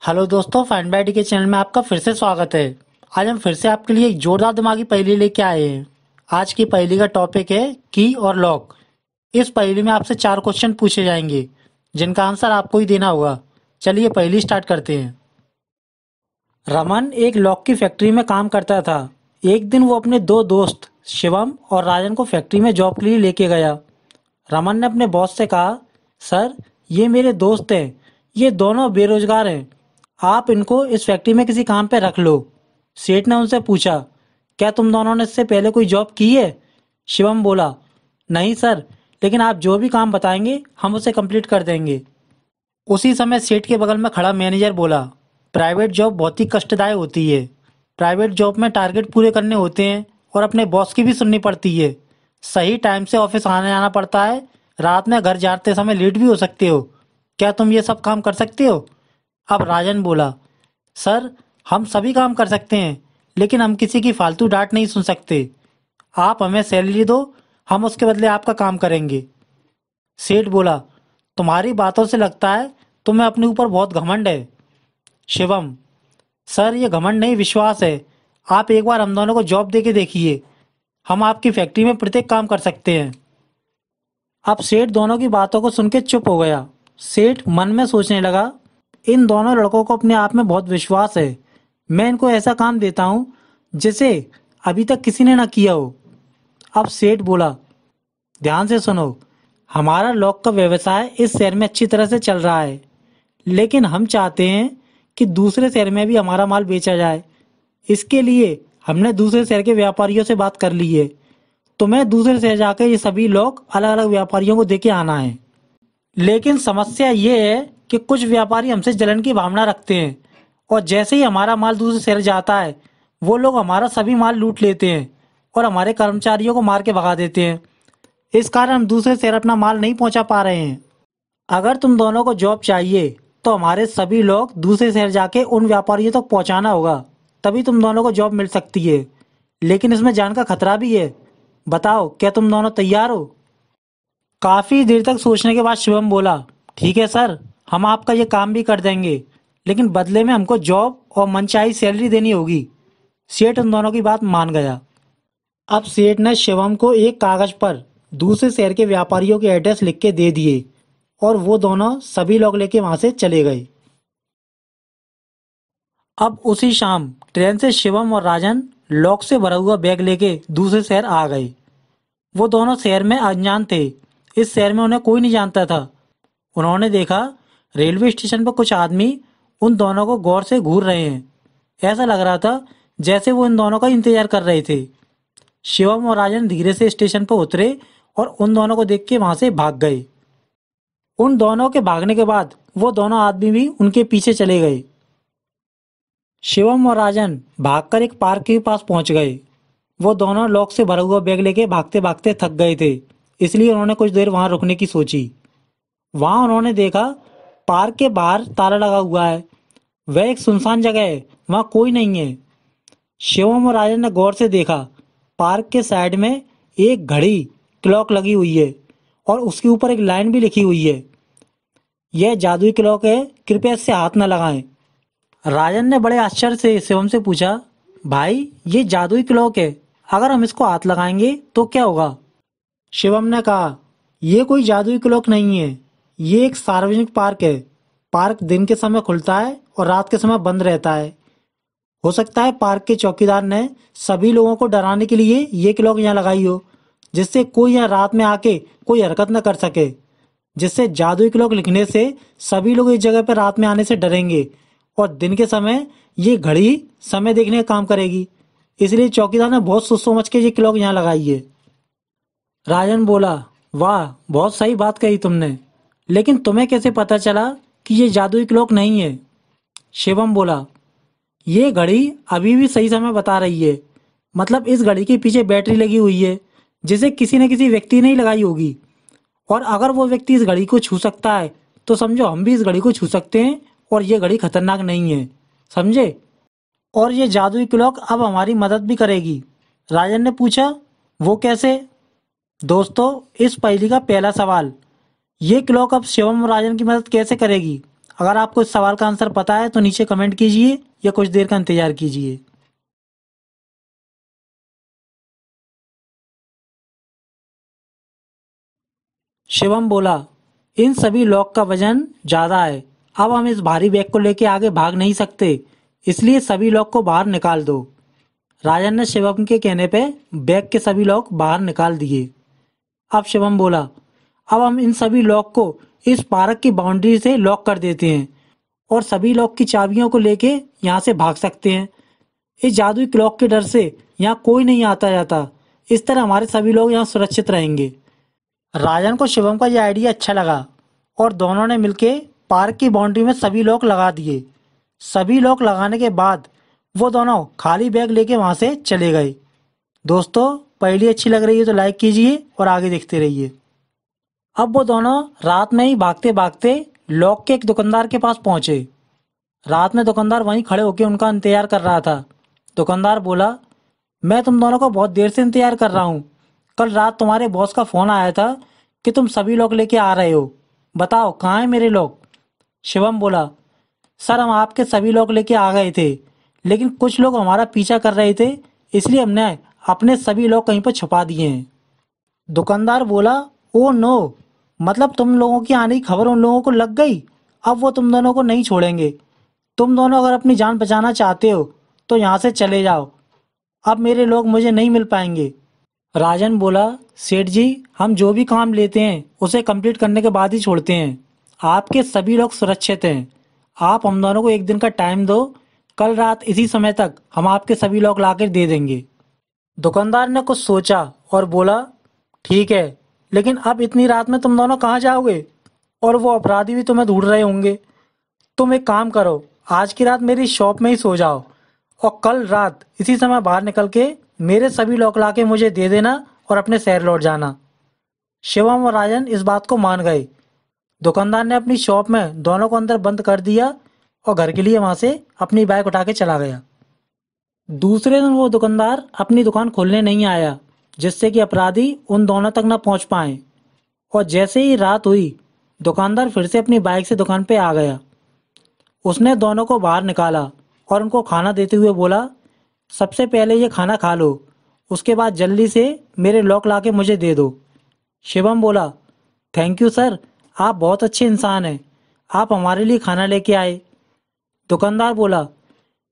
Hello दोस्तों, find by D के channel में आपका फिर से स्वागत है। आज हम फिर से आपके लिए एक जोरदार दिमागी पहेली लेके आए हैं। आज की पहेली का टॉपिक है की और लॉक। इस पहेली में आपसे 4 क्वेश्चन पूछे जाएंगे जिनका आंसर आपको ही देना होगा। चलिए पहेली स्टार्ट करते हैं। रमन एक लॉक की फैक्ट्री में काम करता था। एक दिन वो अपने 2 दोस्त शिवम और राजन को फैक्ट्री में जॉब के लिए लेके गया। रमन ने अपने बॉस से कहा, सर ये मेरे दोस्त हैं, ये दोनों बेरोजगार हैं, आप इनको इस फैक्ट्री में किसी काम पे रख लो। सेठ ने उनसे पूछा, क्या तुम दोनों ने इससे पहले कोई जॉब की है? शिवम बोला, नहीं सर, लेकिन आप जो भी काम बताएंगे हम उसे कंप्लीट कर देंगे। उसी समय सेठ के बगल में खड़ा मैनेजर बोला, प्राइवेट जॉब बहुत ही कष्टदायक होती है। प्राइवेट जॉब में टारगेट पूरे करने होते हैं और अपने बॉस की भी सुननी पड़ती है। सही टाइम से ऑफिस आने जाना पड़ता है। रात में घर जाते समय लेट भी हो सकते हो। क्या तुम ये सब काम कर सकते हो? अब राजन बोला, सर हम सभी काम कर सकते हैं, लेकिन हम किसी की फालतू डांट नहीं सुन सकते। आप हमें सैलरी दो, हम उसके बदले आपका काम करेंगे। सेठ बोला, तुम्हारी बातों से लगता है तुम्हें अपने ऊपर बहुत घमंड है। शिवम, सर ये घमंड नहीं, विश्वास है। आप एक बार हम दोनों को जॉब दे के देखिए, हम आपकी फैक्ट्री में प्रत्येक काम कर सकते हैं। अब सेठ दोनों की बातों को सुन के चुप हो गया। सेठ मन में सोचने लगा, इन दोनों लड़कों को अपने आप में बहुत विश्वास है। मैं इनको ऐसा काम देता हूँ जिसे अभी तक किसी ने ना किया हो। अब सेठ बोला, ध्यान से सुनो, हमारा लॉक का व्यवसाय इस शहर में अच्छी तरह से चल रहा है, लेकिन हम चाहते हैं कि दूसरे शहर में भी हमारा माल बेचा जाए। इसके लिए हमने दूसरे शहर के व्यापारियों से बात कर ली है। तुम्हें दूसरे शहर जाकर ये सभी लॉक अलग अलग व्यापारियों को देके आना है। लेकिन समस्या ये है कि कुछ व्यापारी हमसे जलन की भावना रखते हैं और जैसे ही हमारा माल दूसरे शहर जाता है वो लोग हमारा सभी माल लूट लेते हैं और हमारे कर्मचारियों को मार के भगा देते हैं। इस कारण हम दूसरे शहर अपना माल नहीं पहुंचा पा रहे हैं। अगर तुम दोनों को जॉब चाहिए तो हमारे सभी लोग दूसरे शहर जाके उन व्यापारियों तक पहुंचाना होगा, तभी तुम दोनों को जॉब मिल सकती है। लेकिन इसमें जान का खतरा भी है। बताओ, क्या तुम दोनों तैयार हो? काफी देर तक सोचने के बाद शिवम बोला, ठीक है सर, हम आपका ये काम भी कर देंगे, लेकिन बदले में हमको जॉब और मनचाही सैलरी देनी होगी। सेठ उन दोनों की बात मान गया। अब सेठ ने शिवम को एक कागज पर दूसरे शहर के व्यापारियों के एड्रेस लिख के दे दिए और वो दोनों सभी लोग लेके वहां से चले गए। अब उसी शाम ट्रेन से शिवम और राजन लॉक से भरा हुआ बैग लेके दूसरे शहर आ गए। वो दोनों शहर में अनजान थे। इस शहर में उन्हें कोई नहीं जानता था। उन्होंने देखा रेलवे स्टेशन पर कुछ आदमी उन दोनों को गौर से घूर रहे हैं। ऐसा लग रहा था जैसे वो इन दोनों का इंतजार कर रहे थे। शिवम और राजन धीरे से स्टेशन पर उतरे और उन दोनों को देख के वहां से भाग गए। उन दोनों के भागने के बाद वो दोनों आदमी भी उनके पीछे चले गए। शिवम और राजन भागकर एक पार्क के पास पहुंच गए। वो दोनों लॉक से भरा हुआ बैग लेके भागते भागते थक गए थे, इसलिए उन्होंने कुछ देर वहां रुकने की सोची। वहां उन्होंने देखा पार्क के बाहर ताला लगा हुआ है। वह एक सुनसान जगह है, वहां कोई नहीं है। शिवम और राजन ने गौर से देखा, पार्क के साइड में एक घड़ी क्लॉक लगी हुई है और उसके ऊपर एक लाइन भी लिखी हुई है, यह जादुई क्लॉक है, कृपया इससे हाथ न लगाएं। राजन ने बड़े आश्चर्य से शिवम से पूछा, भाई ये जादुई क्लॉक है, अगर हम इसको हाथ लगाएंगे तो क्या होगा? शिवम ने कहा, ये कोई जादुई क्लॉक नहीं है, ये एक सार्वजनिक पार्क है। पार्क दिन के समय खुलता है और रात के समय बंद रहता है। हो सकता है पार्क के चौकीदार ने सभी लोगों को डराने के लिए ये क्लॉक यहाँ लगाई हो, जिससे कोई यहाँ रात में आके कोई हरकत न कर सके। जिससे जादुई क्लॉक लिखने से सभी लोग इस जगह पर रात में आने से डरेंगे और दिन के समय ये घड़ी समय देखने का काम करेगी। इसलिए चौकीदार ने बहुत सोच समझ के ये क्लॉक यहाँ लगाई है। राजन बोला, वाह बहुत सही बात कही तुमने, लेकिन तुम्हें कैसे पता चला कि ये जादुई क्लॉक नहीं है? शिवम बोला, ये घड़ी अभी भी सही समय बता रही है। मतलब इस घड़ी के पीछे बैटरी लगी हुई है जिसे किसी न किसी व्यक्ति ने ही लगाई होगी, और अगर वो व्यक्ति इस घड़ी को छू सकता है तो समझो हम भी इस घड़ी को छू सकते हैं और ये घड़ी खतरनाक नहीं है, समझे? और ये जादुई क्लॉक अब हमारी मदद भी करेगी। राजन ने पूछा, वो कैसे? दोस्तों, इस पहेली का पहला सवाल, ये क्लॉक अब शिवम और राजन की मदद कैसे करेगी? अगर आपको इस सवाल का आंसर पता है तो नीचे कमेंट कीजिए या कुछ देर का इंतजार कीजिए। शिवम बोला, इन सभी लॉक का वजन ज्यादा है। अब हम इस भारी बैग को लेके आगे भाग नहीं सकते, इसलिए सभी लॉक को बाहर निकाल दो। राजन ने शिवम के कहने पे बैग के सभी लॉक बाहर निकाल दिए। अब शिवम बोला, अब हम इन सभी लॉक को इस पार्क की बाउंड्री से लॉक कर देते हैं और सभी लॉक की चाबियों को लेके यहाँ से भाग सकते हैं। इस जादुई क्लॉक के डर से यहाँ कोई नहीं आता जाता। इस तरह हमारे सभी लोग यहाँ सुरक्षित रहेंगे। राजन को शिवम का यह आइडिया अच्छा लगा और दोनों ने मिलके पार्क की बाउंड्री में सभी लॉक लगा दिए। सभी लॉक लगाने के बाद वो दोनों खाली बैग लेके वहां से चले गए। दोस्तों, पहली अच्छी लग रही है तो लाइक कीजिए और आगे देखते रहिए। अब वो दोनों रात में ही भागते भागते लॉक के एक दुकानदार के पास पहुंचे। रात में दुकानदार वहीं खड़े होकर उनका इंतजार कर रहा था। दुकानदार बोला, मैं तुम दोनों को बहुत देर से इंतजार कर रहा हूँ। कल रात तुम्हारे बॉस का फोन आया था कि तुम सभी लोग लेके आ रहे हो। बताओ कहाँ है मेरे लोग? शिवम बोला, सर हम आपके सभी लोग लेके आ गए थे, लेकिन कुछ लोग हमारा पीछा कर रहे थे, इसलिए हमने अपने सभी लोग कहीं पर छुपा दिए हैं। दुकानदार बोला, ओ नो, मतलब तुम लोगों की आने की खबर उन लोगों को लग गई। अब वो तुम दोनों को नहीं छोड़ेंगे। तुम दोनों अगर अपनी जान बचाना चाहते हो तो यहाँ से चले जाओ। अब मेरे लोग मुझे नहीं मिल पाएंगे। राजन बोला, सेठ जी हम जो भी काम लेते हैं उसे कंप्लीट करने के बाद ही छोड़ते हैं। आपके सभी लोग सुरक्षित हैं। आप हम दोनों को एक दिन का टाइम दो, कल रात इसी समय तक हम आपके सभी लोग लाकर दे देंगे। दुकानदार ने कुछ सोचा और बोला, ठीक है, लेकिन अब इतनी रात में तुम दोनों कहाँ जाओगे? और वो अपराधी भी तुम्हें ढूंढ रहे होंगे। तुम एक काम करो, आज की रात मेरी शॉप में ही सो जाओ और कल रात इसी समय बाहर निकल के मेरे सभी लॉक ला के मुझे दे देना और अपने शहर लौट जाना। शिवम और राजन इस बात को मान गए। दुकानदार ने अपनी शॉप में दोनों को अंदर बंद कर दिया और घर के लिए वहां से अपनी बाइक उठा के चला गया। दूसरे दिन वो दुकानदार अपनी दुकान खोलने नहीं आया, जिससे कि अपराधी उन दोनों तक न पहुंच पाए। और जैसे ही रात हुई, दुकानदार फिर से अपनी बाइक से दुकान पे आ गया। उसने दोनों को बाहर निकाला और उनको खाना देते हुए बोला, सबसे पहले ये खाना खा लो, उसके बाद जल्दी से मेरे लॉक ला के मुझे दे दो। शिवम बोला, थैंक यू सर, आप बहुत अच्छे इंसान हैं। आप हमारे लिए खाना लेके आए। दुकानदार बोला,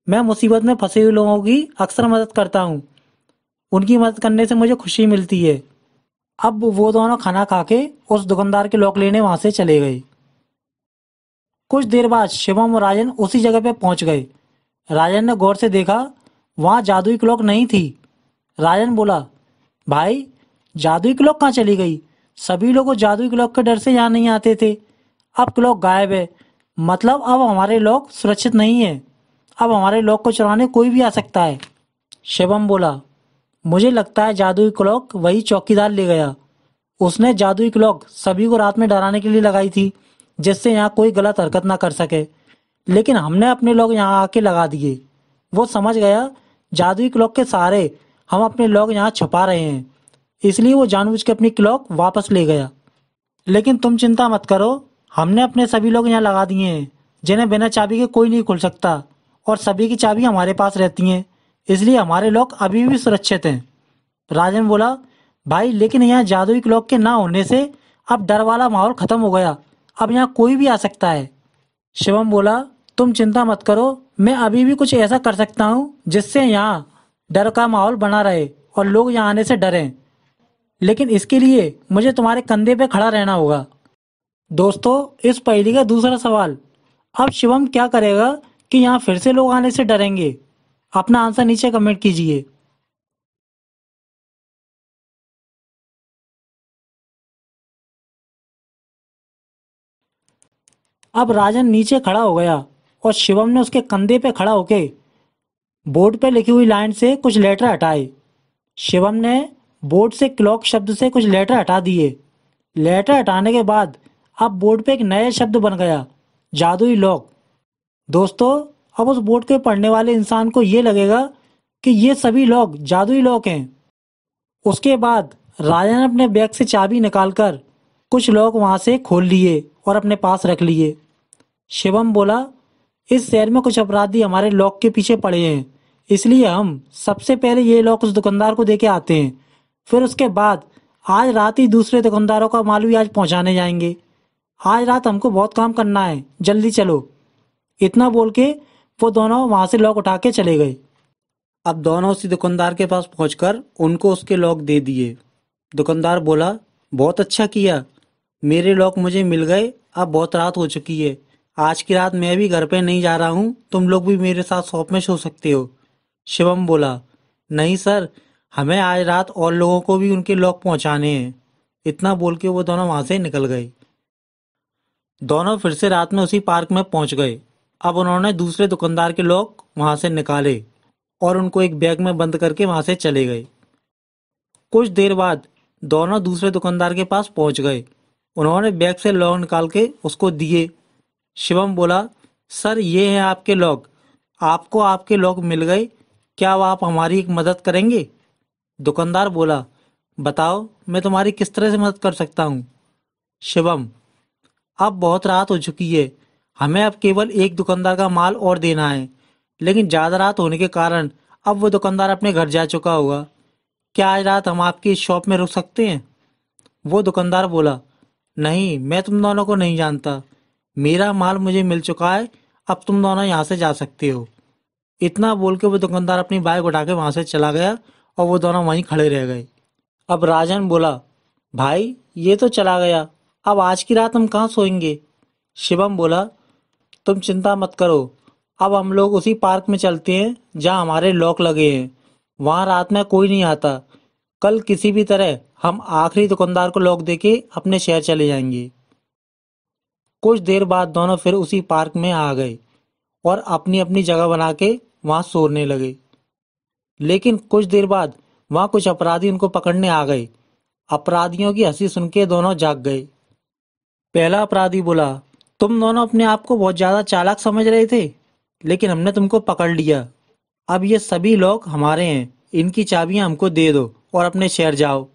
मैं मुसीबत में फंसे हुए लोगों की अक्सर मदद करता हूँ। उनकी मदद करने से मुझे खुशी मिलती है। अब वो दोनों खाना खा के उस दुकानदार के लॉक लेने वहां से चले गए। कुछ देर बाद शिवम और राजन उसी जगह पे पहुंच गए। राजन ने गौर से देखा, वहां जादुई क्लॉक नहीं थी। राजन बोला, भाई जादुई क्लॉक कहाँ चली गई? सभी लोग जादुई क्लॉक के डर से यहाँ नहीं आते थे। अब क्लॉक गायब है, मतलब अब हमारे लोग सुरक्षित नहीं है। अब हमारे लोग को चुराने कोई भी आ सकता है। शिवम बोला, मुझे लगता है जादुई क्लॉक वही चौकीदार ले गया। उसने जादुई क्लॉक सभी को रात में डराने के लिए लगाई थी, जिससे यहाँ कोई गलत हरकत ना कर सके। लेकिन हमने अपने लोग यहाँ आके लगा दिए। वो समझ गया जादुई क्लॉक के सहारे हम अपने लोग यहाँ छुपा रहे हैं, इसलिए वो जानबूझ के अपनी क्लॉक वापस ले गया। लेकिन तुम चिंता मत करो, हमने अपने सभी लोग यहाँ लगा दिए हैं, जिन्हें बिना चाबी के कोई नहीं खोल सकता, और सभी की चाबी हमारे पास रहती हैं, इसलिए हमारे लोग अभी भी सुरक्षित हैं। राजन बोला, भाई लेकिन यहाँ जादुई क्लॉक के ना होने से अब डर वाला माहौल खत्म हो गया। अब यहाँ कोई भी आ सकता है। शिवम बोला, तुम चिंता मत करो, मैं अभी भी कुछ ऐसा कर सकता हूँ जिससे यहाँ डर का माहौल बना रहे और लोग यहाँ आने से डरें। लेकिन इसके लिए मुझे तुम्हारे कंधे पे खड़ा रहना होगा। दोस्तों, इस पहेली का दूसरा सवाल, अब शिवम क्या करेगा कि यहाँ फिर से लोग आने से डरेंगे? अपना आंसर नीचे कमेंट कीजिए। अब राजन नीचे खड़ा हो गया और शिवम ने उसके कंधे पे खड़ा होके बोर्ड पे लिखी हुई लाइन से कुछ लेटर हटाए। शिवम ने बोर्ड से क्लॉक शब्द से कुछ लेटर हटा दिए। लेटर हटाने के बाद अब बोर्ड पे एक नया शब्द बन गया, जादुई लॉक। दोस्तों, अब उस बोर्ड के पढ़ने वाले इंसान को ये लगेगा कि ये सभी लॉक जादुई लॉक हैं। उसके बाद राजन अपने बैग से चाबी निकालकर कुछ लॉक वहां से खोल लिए और अपने पास रख लिए। शिवम बोला, इस शहर में कुछ अपराधी हमारे लॉक के पीछे पड़े हैं, इसलिए हम सबसे पहले ये लॉक उस दुकानदार को देके आते हैं, फिर उसके बाद आज रात ही दूसरे दुकानदारों का माल भी आज पहुंचाने जाएंगे। आज रात हमको बहुत काम करना है, जल्दी चलो। इतना बोल के वो दोनों वहां से लॉक उठा के चले गए। अब दोनों उसी दुकानदार के पास पहुंचकर उनको उसके लॉक दे दिए। दुकानदार बोला, बहुत अच्छा किया, मेरे लॉक मुझे मिल गए। अब बहुत रात हो चुकी है, आज की रात मैं भी घर पे नहीं जा रहा हूँ, तुम लोग भी मेरे साथ शॉप में सो सकते हो। शिवम बोला, नहीं सर, हमें आज रात और लोगों को भी उनके लॉक पहुंचाने हैं। इतना बोल के वो दोनों वहां से निकल गए। दोनों फिर से रात में उसी पार्क में पहुंच गए। अब उन्होंने दूसरे दुकानदार के लॉक वहां से निकाले और उनको एक बैग में बंद करके वहां से चले गए। कुछ देर बाद दोनों दूसरे दुकानदार के पास पहुंच गए। उन्होंने बैग से लॉक निकाल के उसको दिए। शिवम बोला, सर ये हैं आपके लॉक, आपको आपके लॉक मिल गए, क्या आप हमारी एक मदद करेंगे? दुकानदार बोला, बताओ मैं तुम्हारी किस तरह से मदद कर सकता हूँ? शिवम, अब बहुत रात हो चुकी है, हमें अब केवल एक दुकानदार का माल और देना है, लेकिन ज़्यादा रात होने के कारण अब वो दुकानदार अपने घर जा चुका होगा। क्या आज रात हम आपकी शॉप में रुक सकते हैं? वो दुकानदार बोला, नहीं, मैं तुम दोनों को नहीं जानता, मेरा माल मुझे मिल चुका है, अब तुम दोनों यहाँ से जा सकते हो। इतना बोल के वो दुकानदार अपनी बाइक उठा के वहां से चला गया और वो दोनों वहीं खड़े रह गए। अब राजन बोला, भाई ये तो चला गया, अब आज की रात हम कहाँ सोएंगे? शिवम बोला, तुम चिंता मत करो, अब हम लोग उसी पार्क में चलते हैं जहाँ हमारे लॉक लगे हैं, वहाँ रात में कोई नहीं आता। कल किसी भी तरह हम आखिरी दुकानदार को लॉक देके अपने शहर चले जाएंगे। कुछ देर बाद दोनों फिर उसी पार्क में आ गए और अपनी अपनी जगह बना के वहां सोने लगे। लेकिन कुछ देर बाद वहां कुछ अपराधी उनको पकड़ने आ गए। अपराधियों की हंसी सुन के दोनों जाग गए। पहला अपराधी बोला, तुम दोनों अपने आप को बहुत ज्यादा चालाक समझ रहे थे, लेकिन हमने तुमको पकड़ लिया। अब ये सभी लोग हमारे हैं, इनकी चाबियां हमको दे दो और अपने शहर जाओ।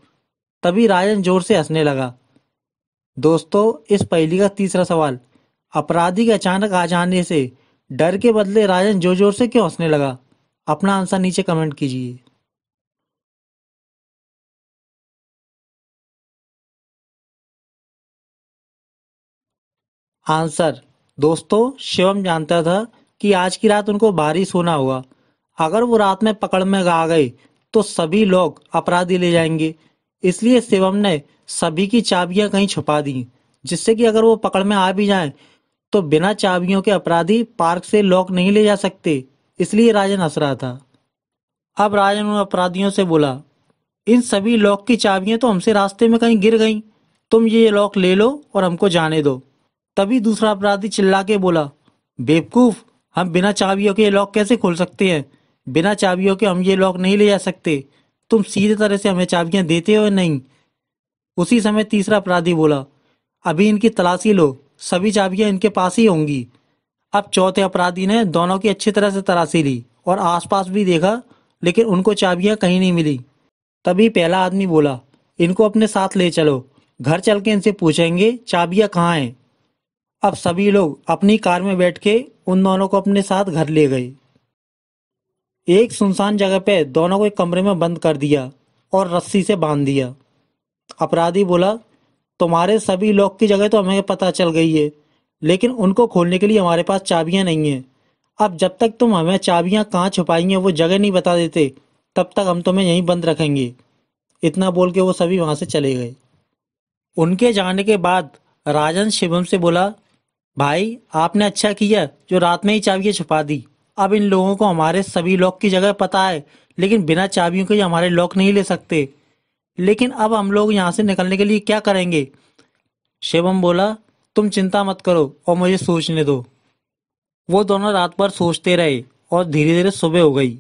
तभी राजन जोर से हंसने लगा। दोस्तों, इस पहेली का तीसरा सवाल, अपराधी के अचानक आ जाने से डर के बदले राजन जोर जोर से क्यों हंसने लगा? अपना आंसर नीचे कमेंट कीजिए। आंसर, दोस्तों शिवम जानता था कि आज की रात उनको बाहर ही सोना होगा। अगर वो रात में पकड़ में आ गए तो सभी लोग अपराधी ले जाएंगे, इसलिए शिवम ने सभी की चाबियां कहीं छुपा दी, जिससे कि अगर वो पकड़ में आ भी जाएं तो बिना चाबियों के अपराधी पार्क से लॉक नहीं ले जा सकते। इसलिए राजन हंस रहा था। अब राजन उन अपराधियों से बोला, इन सभी लॉक की चाबियां तो हमसे रास्ते में कहीं गिर गईं, तुम ये लॉक ले लो और हमको जाने दो। तभी दूसरा अपराधी चिल्ला के बोला, बेवकूफ, हम बिना चाबियों के ये लॉक कैसे खोल सकते हैं? बिना चाबियों के हम ये लॉक नहीं ले जा सकते। तुम सीधे तरह से हमें चाबियां देते हो या नहीं? उसी समय तीसरा अपराधी बोला, अभी इनकी तलाशी लो, सभी चाबियां इनके पास ही होंगी। अब चौथे अपराधी ने दोनों की अच्छी तरह से तलाशी ली और आसपास भी देखा, लेकिन उनको चाबियां कहीं नहीं मिली। तभी पहला आदमी बोला, इनको अपने साथ ले चलो, घर चल के इनसे पूछेंगे चाबियां कहाँ हैं। अब सभी लोग अपनी कार में बैठ के उन दोनों को अपने साथ घर ले गए। एक सुनसान जगह पे दोनों को एक कमरे में बंद कर दिया और रस्सी से बांध दिया। अपराधी बोला, तुम्हारे सभी लॉक की जगह तो हमें पता चल गई है, लेकिन उनको खोलने के लिए हमारे पास चाबियां नहीं हैं। अब जब तक तुम हमें चाबियां कहाँ छुपाई हैं वो जगह नहीं बता देते, तब तक हम तुम्हें यहीं बंद रखेंगे। इतना बोल के वो सभी वहां से चले गए। उनके जाने के बाद राजन शिवम से बोला, भाई आपने अच्छा किया जो रात में ही चाबियां छुपा दी। अब इन लोगों को हमारे सभी लॉक की जगह पता है, लेकिन बिना चाबियों के ये हमारे लॉक नहीं ले सकते। लेकिन अब हम लोग यहाँ से निकलने के लिए क्या करेंगे? शिवम बोला, तुम चिंता मत करो और मुझे सोचने दो। वो दोनों रात भर सोचते रहे और धीरे धीरे सुबह हो गई।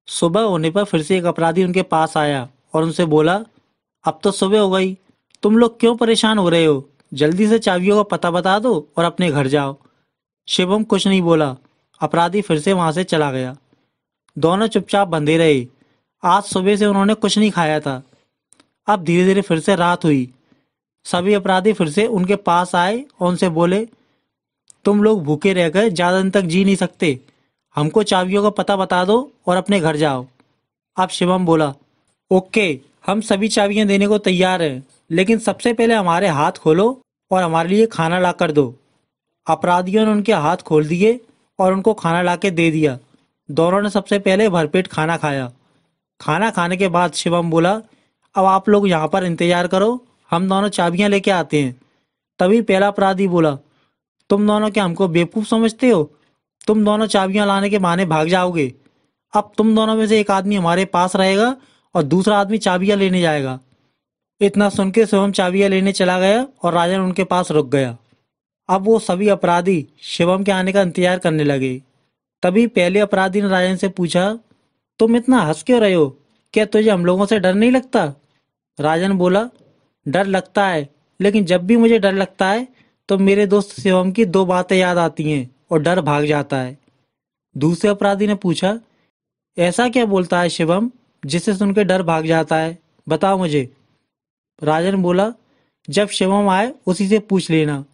सुबह होने पर फिर से एक अपराधी उनके पास आया और उनसे बोला, अब तो सुबह हो गई, तुम लोग क्यों परेशान हो रहे हो? जल्दी से चाबियों का पता बता दो और अपने घर जाओ। शिवम कुछ नहीं बोला। अपराधी फिर से वहां से चला गया। दोनों चुपचाप बंधे रहे। आज सुबह से उन्होंने कुछ नहीं खाया था। अब धीरे धीरे फिर से रात हुई। सभी अपराधी फिर से उनके पास आए और उनसे बोले, तुम लोग भूखे रहकर ज्यादा दिन तक जी नहीं सकते। हमको चाबियों का पता बता दो और अपने घर जाओ। अब शिवम बोला, ओके, हम सभी चाबियां देने को तैयार हैं, लेकिन सबसे पहले हमारे हाथ खोलो और हमारे लिए खाना ला कर दो। अपराधियों ने उनके हाथ खोल दिए और उनको खाना ला के दे दिया। दोनों ने सबसे पहले भरपेट खाना खाया। खाना खाने के बाद शिवम बोला, अब आप लोग यहाँ पर इंतजार करो, हम दोनों चाबियां लेके आते हैं। तभी पहला अपराधी बोला, तुम दोनों क्या हमको बेवकूफ समझते हो? तुम दोनों चाबियां लाने के बहाने भाग जाओगे। अब तुम दोनों में से एक आदमी हमारे पास रहेगा और दूसरा आदमी चाबियां लेने जाएगा। इतना सुन के शिवम चाबियां लेने चला गया और राजन उनके पास रुक गया। अब वो सभी अपराधी शिवम के आने का इंतजार करने लगे। तभी पहले अपराधी ने राजन से पूछा, तुम इतना हंस क्यों रहे हो? क्या तुझे हम लोगों से डर नहीं लगता? राजन बोला, डर लगता है, लेकिन जब भी मुझे डर लगता है तो मेरे दोस्त शिवम की दो बातें याद आती हैं और डर भाग जाता है। दूसरे अपराधी ने पूछा, ऐसा क्या बोलता है शिवम जिसे सुनकर डर भाग जाता है? बताओ मुझे। राजन बोला, जब शिवम आए उसी से पूछ लेना।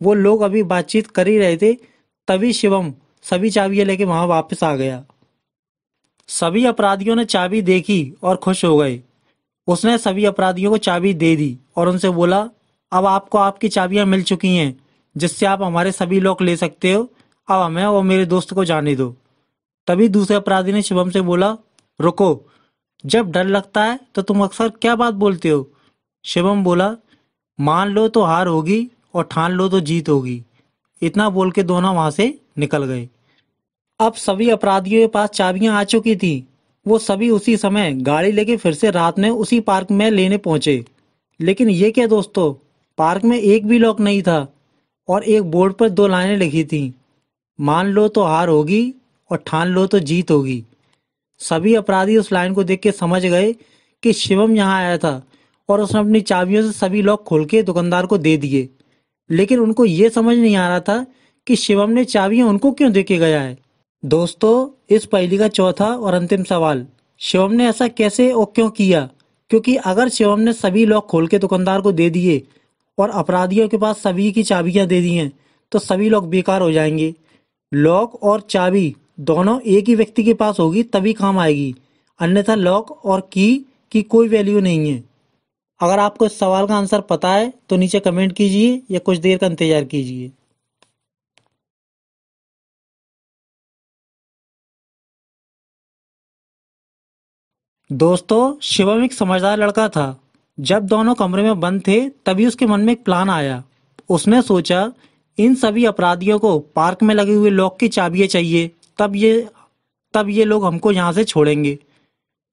वो लोग अभी बातचीत कर ही रहे थे, तभी शिवम सभी चाबियां लेके वहां वापस आ गया। सभी अपराधियों ने चाबी देखी और खुश हो गए। उसने सभी अपराधियों को चाबी दे दी और उनसे बोला, अब आपको आपकी चाबियां मिल चुकी हैं, जिससे आप हमारे सभी लॉक ले सकते हो। अब हमें और मेरे दोस्त को जाने दो। तभी दूसरे अपराधी ने शिवम से बोला, रुको, जब डर लगता है तो तुम अक्सर क्या बात बोलते हो? शिवम बोला, मान लो तो हार होगी और ठान लो तो जीत होगी। इतना बोल के दोनों वहां से निकल गए। अब सभी अपराधियों के पास चाबियां आ चुकी थी। वो सभी उसी समय गाड़ी लेके फिर से रात में उसी पार्क में लेने पहुंचे। लेकिन ये क्या दोस्तों, पार्क में एक भी लॉक नहीं था और एक बोर्ड पर दो लाइनें लिखी थी, मान लो तो हार होगी और ठान लो तो जीत होगी। सभी अपराधी उस लाइन को देख के समझ गए कि शिवम यहाँ आया था और उसने अपनी चाबियों से सभी लॉक खोल के दुकानदार को दे दिए। लेकिन उनको ये समझ नहीं आ रहा था कि शिवम ने चाबियां उनको क्यों दे के गया है। दोस्तों, इस पहेली का चौथा और अंतिम सवाल, शिवम ने ऐसा कैसे और क्यों किया? क्योंकि अगर शिवम ने सभी लॉक खोल के दुकानदार को दे दिए और अपराधियों के पास सभी की चाबियां दे दी हैं, तो सभी लॉक बेकार हो जाएंगे। लॉक और चाबी दोनों एक ही व्यक्ति के पास होगी तभी काम आएगी, अन्यथा लॉक और की कोई वैल्यू नहीं है। अगर आपको इस सवाल का आंसर पता है तो नीचे कमेंट कीजिए या कुछ देर का इंतजार कीजिए। दोस्तों, शिवम एक समझदार लड़का था। जब दोनों कमरे में बंद थे तभी उसके मन में एक प्लान आया। उसने सोचा, इन सभी अपराधियों को पार्क में लगे हुए लॉक की चाबियां चाहिए, तब ये लोग हमको यहाँ से छोड़ेंगे।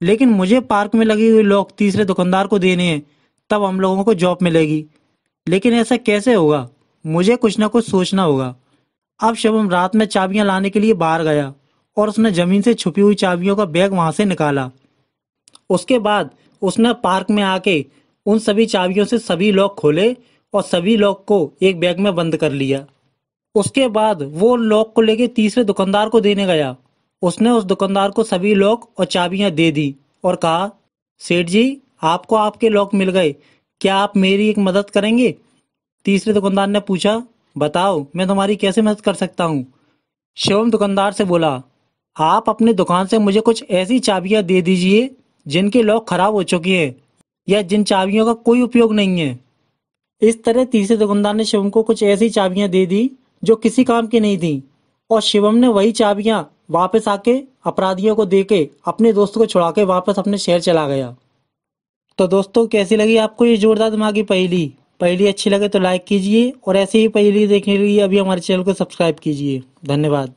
लेकिन मुझे पार्क में लगे हुए लॉक तीसरे दुकानदार को देने हैं, तब हम लोगों को जॉब मिलेगी। लेकिन ऐसा कैसे होगा? मुझे कुछ ना कुछ सोचना होगा। अब शिवम रात में चाबियां लाने के लिए बाहर गया और उसने जमीन से छुपी हुई चाबियों का बैग वहां से निकाला। उसके बाद उसने पार्क में आके उन सभी चाबियों से सभी लॉक खोले और सभी लॉक को एक बैग में बंद कर लिया। उसके बाद वो उन लॉक को लेके तीसरे दुकानदार को देने गया। उसने उस दुकानदार को सभी लॉक और चाबियां दे दी और कहा, सेठ जी, आपको आपके लॉक मिल गए, क्या आप मेरी एक मदद करेंगे? तीसरे दुकानदार ने पूछा, बताओ, मैं तुम्हारी कैसे मदद कर सकता हूँ? शिवम दुकानदार से बोला, आप अपनी दुकान से मुझे कुछ ऐसी चाबियां दे दीजिए जिनके लॉक खराब हो चुके हैं या जिन चाबियों का कोई उपयोग नहीं है। इस तरह तीसरे दुकानदार ने शिवम को कुछ ऐसी चाबियां दे दी जो किसी काम की नहीं थी और शिवम ने वही चाबियां वापस आके अपराधियों को देके अपने दोस्त को छुड़ा के वापस अपने शहर चला गया। तो दोस्तों, कैसी लगी आपको ये जोरदार दिमागी पहेली? पहेली अच्छी लगे तो लाइक कीजिए और ऐसे ही पहेली देखने के लिए अभी हमारे चैनल को सब्सक्राइब कीजिए। धन्यवाद।